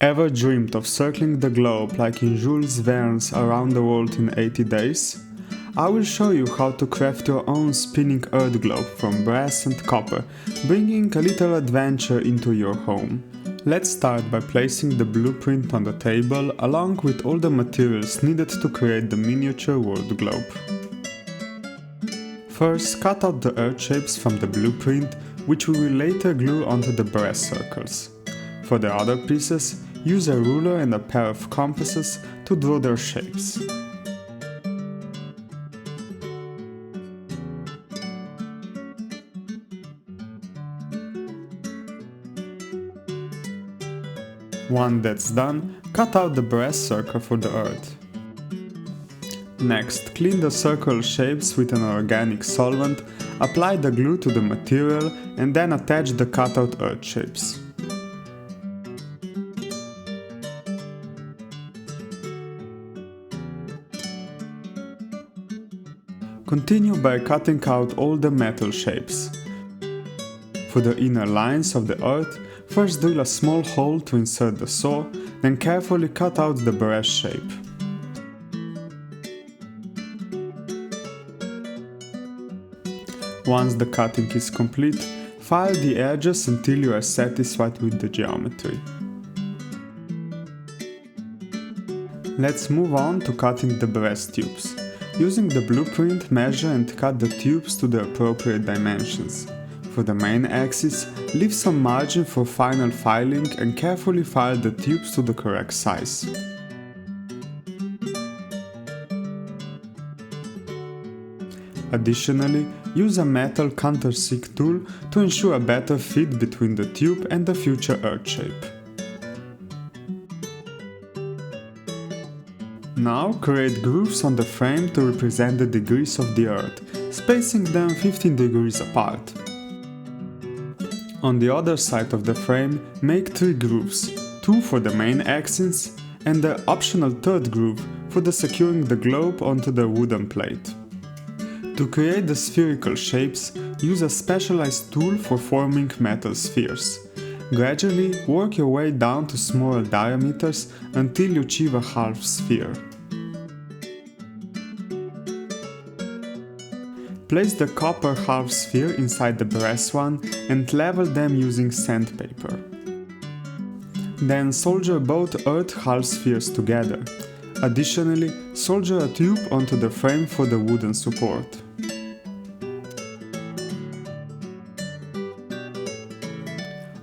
Ever dreamed of circling the globe like in Jules Verne's Around the World in 80 Days? I will show you how to craft your own spinning earth globe from brass and copper, bringing a little adventure into your home. Let's start by placing the blueprint on the table along with all the materials needed to create the miniature world globe. First, cut out the earth shapes from the blueprint, which we will later glue onto the brass circles. For the other pieces, use a ruler and a pair of compasses to draw their shapes. Once that's done, cut out the brass circle for the earth. Next, clean the circle shapes with an organic solvent, apply the glue to the material and then attach the cutout earth shapes. Continue by cutting out all the metal shapes. For the inner lines of the earth, first drill a small hole to insert the saw, then carefully cut out the brass shape. Once the cutting is complete, file the edges until you are satisfied with the geometry. Let's move on to cutting the brass tubes. Using the blueprint, measure and cut the tubes to the appropriate dimensions. For the main axis, leave some margin for final filing and carefully file the tubes to the correct size. Additionally, use a metal countersink tool to ensure a better fit between the tube and the future earth shape. Now create grooves on the frame to represent the degrees of the earth, spacing them 15 degrees apart. On the other side of the frame, make 3 grooves, 2 for the main axis and the optional third groove for the securing the globe onto the wooden plate. To create the spherical shapes, use a specialized tool for forming metal spheres. Gradually work your way down to smaller diameters until you achieve a half sphere. Place the copper half sphere inside the brass one and level them using sandpaper. Then solder both earth half spheres together. Additionally, solder a tube onto the frame for the wooden support.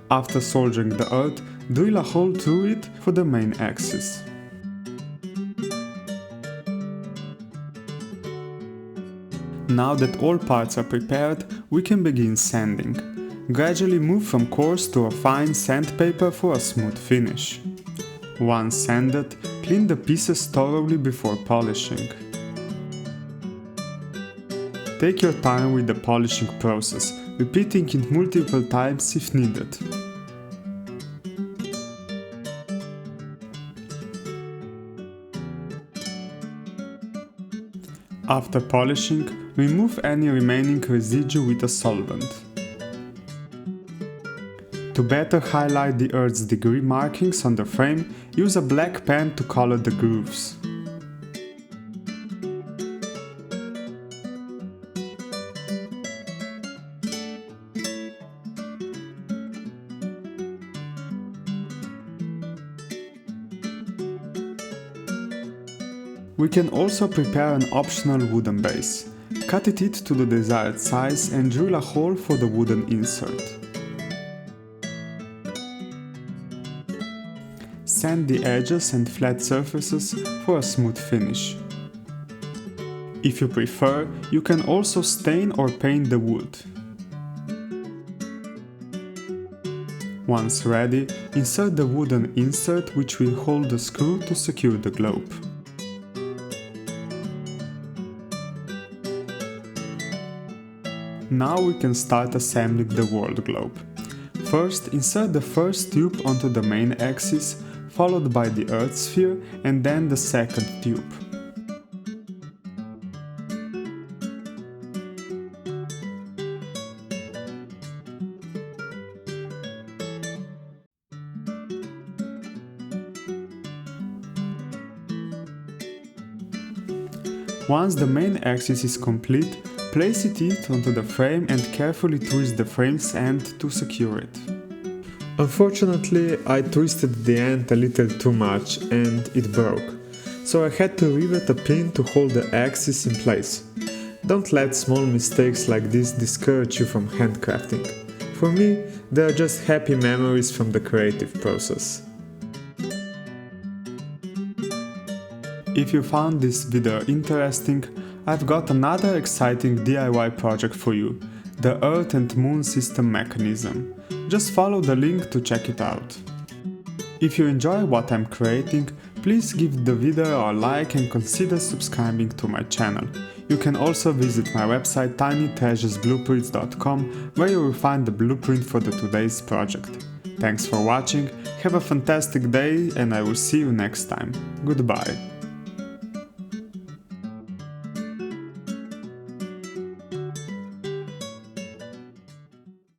After soldering the earth, drill a hole through it for the main axis. Now that all parts are prepared, we can begin sanding. Gradually move from coarse to a fine sandpaper for a smooth finish. Once sanded, clean the pieces thoroughly before polishing. Take your time with the polishing process, repeating it multiple times if needed. After polishing, remove any remaining residue with a solvent. To better highlight the earth's degree markings on the frame, use a black pen to color the grooves. We can also prepare an optional wooden base. Cut it to the desired size and drill a hole for the wooden insert. Sand the edges and flat surfaces for a smooth finish. If you prefer, you can also stain or paint the wood. Once ready, insert the wooden insert which will hold the screw to secure the globe. Now we can start assembling the world globe. First, insert the first tube onto the main axis, followed by the earth sphere and then the second tube. Once the main axis is complete, place it onto the frame and carefully twist the frame's end to secure it. Unfortunately, I twisted the end a little too much and it broke, so I had to rivet a pin to hold the axis in place. Don't let small mistakes like this discourage you from handcrafting. For me, they are just happy memories from the creative process. If you found this video interesting, I've got another exciting DIY project for you, the Earth and Moon System mechanism. Just follow the link to check it out. If you enjoy what I'm creating, please give the video a like and consider subscribing to my channel. You can also visit my website tinytreasuresblueprints.com, where you will find the blueprint for today's project. Thanks for watching, have a fantastic day and I will see you next time. Goodbye.